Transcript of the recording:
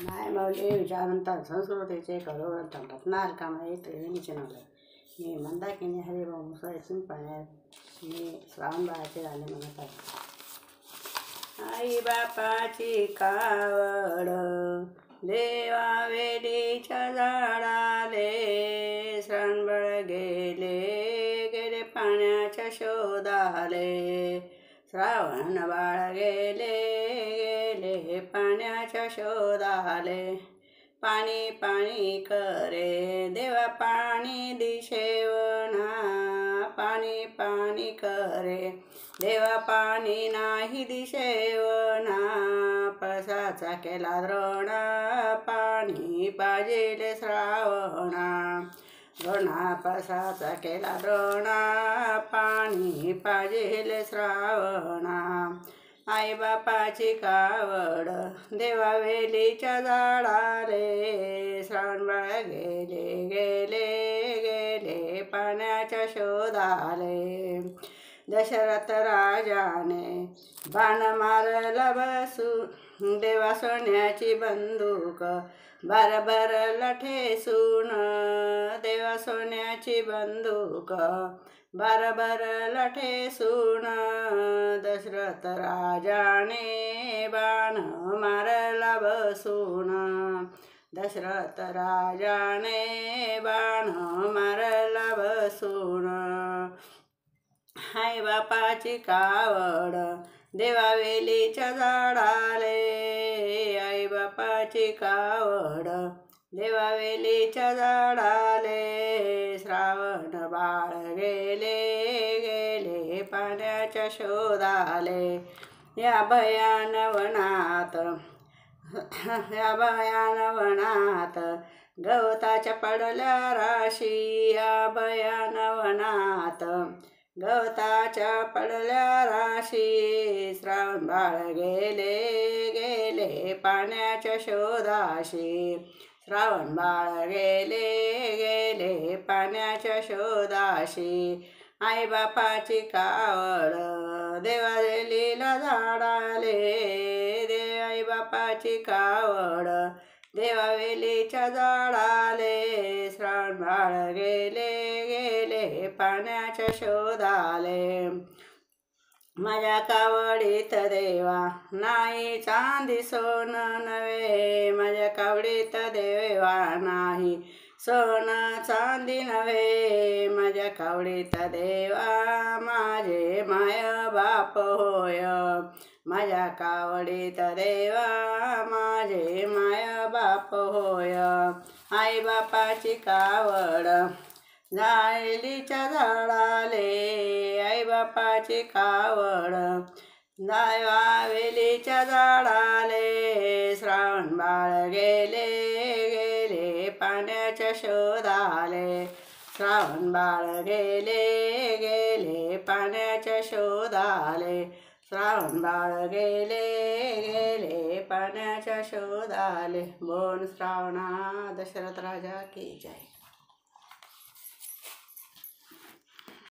नाय माऊली विचारवंत संस्कृतीचे करोड रत्नार कामाई त्रिवेणीचे नवले मी मंदाकिनी हरिभाऊ मुसळे चिंपाण्यात मी श्रावणबाळाचे गाणे म्हणत आहे. आई बापाची कावड देवा वेलीच्या झाडाले श्रावणबाळ गेले गेले पाण्याच्या शोधाले. श्रावण बाळ गेले गेले पाण्याच्या शोधाले. पाणी पाणी करे देवा पाणी दिशेवना. पाणी पाणी करे देवा पाणी नाही दिशेवना. पळसाचा केला द्रोणा पाणी पाजेले श्रावणा. द्रोणा पळसाचा केला द्रोणा पाणी पाजेले श्रावणा. आई बापाची कावड देवा वेलीच्या झाडाले श्रावणबाळ गेले गेले गेले पाण्याच्या शोधाले. दशरथ राजाने बाण मारला बसून देवा सोन्याची बंदूक बरबर लठेसून. देवा सोन्याची बंदूक बरबर लठेसून. दशरथ राजाने बाण मारला बसून. दशरथ राजाने बाण मारला बसून. आई बापाची कावड देवा वेलीच्या झाडाले. आई बापाची कावड देवा वेलीच्या झाडाले. श्रावण बाळ गेले गेले पाण्याच्या शोधाले. या भयान वनात या भयान वनात गवताच्या पडल्या राशी. या भयान वनात गवताच्या पडल्या राशी. श्रावण बाळ गेले गेले पाण्याच्या शोधाशी. श्रावण बाळ गेले गेले पाण्याच्या शोधाशी. आई बापाची कावड देवा वेलीला झाडाले. आई बापाची कावड देवा वेलीच्या झाडाले. श्रावण बाळ गेले गेले पाण्याच्या शोधाले. माझ्या कावडीत देवा नाही चांदी सोन नव्हे. माझ्या कावडीत देवा नाही सोन चांदी नव्हे. माझ्या कावडीत देवा माझे माय बाप होय. माझ्या कावडीत देवा माझे माय बाप होय. आई बापाची कावड वेलीच्या झाडाले. आई बापाची कावड देवा वेलीच्या झाडाले. श्रावण बाळ गेले गेले पाण्याच्या शोधाले. श्रावण बाळ गेले गेले पाण्याच्या शोधाले. श्रावण बाळ गेले गेले पाण्याच्या शोधाले. बोल श्रावणा दशरथ राजा की जय.